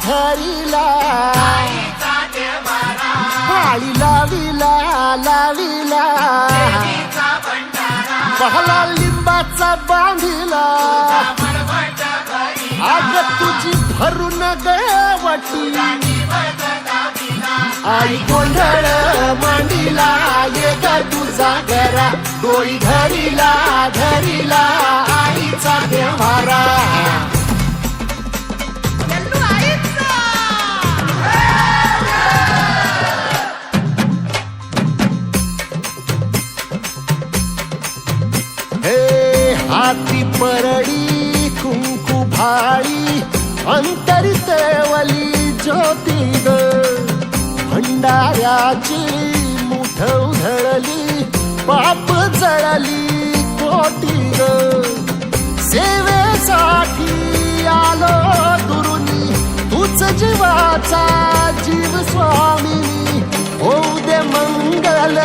धरिला काळी लाविला लाविला पहला लिंबाचा बांधिला आग तुझी भरून गवटी आई गोंधळ मांडीला ये ग तुझा घरा डोई धरिला धरिला आईचा देवारा हाती परडी कुंकू भाळी अंतरितवली ज्योती ग भंडाऱ्याची मुठ उधळली पाप जळली कोटी ग सेवेसाठी आलो दुरुनी तूच जीवाचा जीव स्वामी होऊ दे मंगल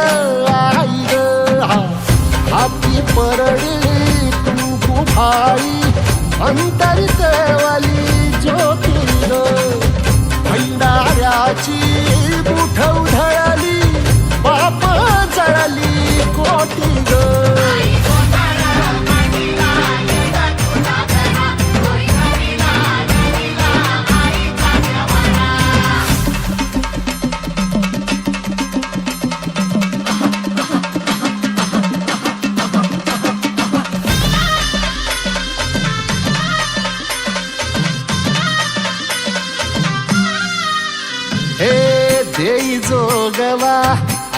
आई ग हाती परडी भाई अंतरितवली ज्योती ग भंडाऱ्याची मुठ उधळली पाप जळली कोटी ग देई जोगवा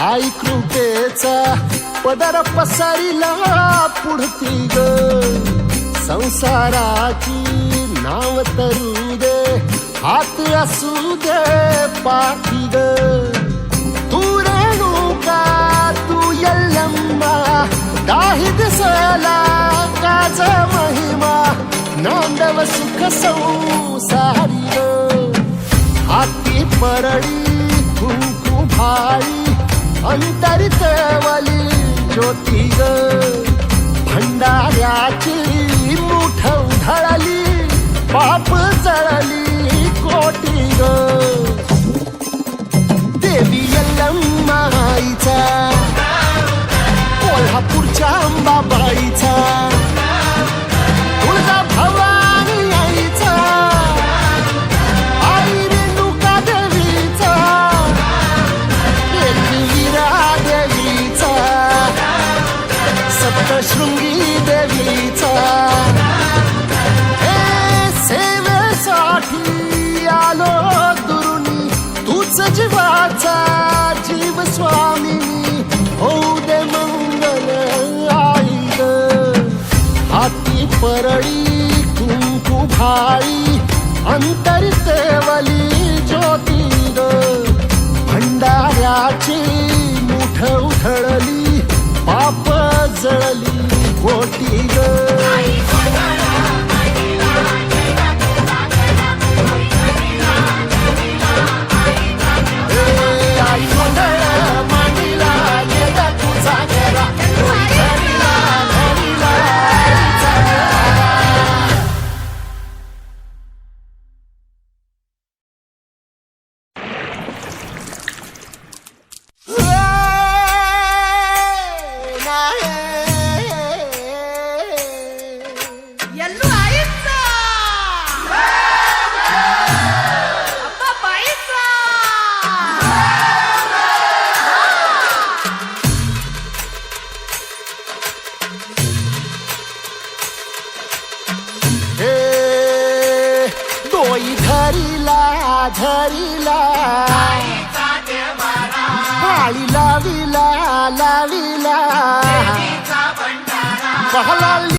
आई कृपेचा पदर पसरिला पुढती ग संसाराची नाव तरू दे हात असू दे पाठी ग तू रेणुका तू यल्लम्मा दाही दिसला काज महिमा नांदव सुख संसारी ग हाती परडी कुंकू भाई अंतरितवली ज्योती ग भंडाऱ्याची मुठ उधळली पाप जळली कोटी ग देवी यल्लम्मा आईचा कोल्हापूरच्या अंबाबाईचा तुळजा भवानी आईचा शृंगी देवीचा हे सेवेसाठी आलो दुरुनी तूच जीवाचा जीव स्वामी होऊ दे मंगल आई ग हाती परडी कुंकू भाई अंतरितवली ज्योती ग भंडाऱ्याची मुठ उधळली पाप जळली कोटी ग धरिला धरिला काळी लाविला लाविला पहला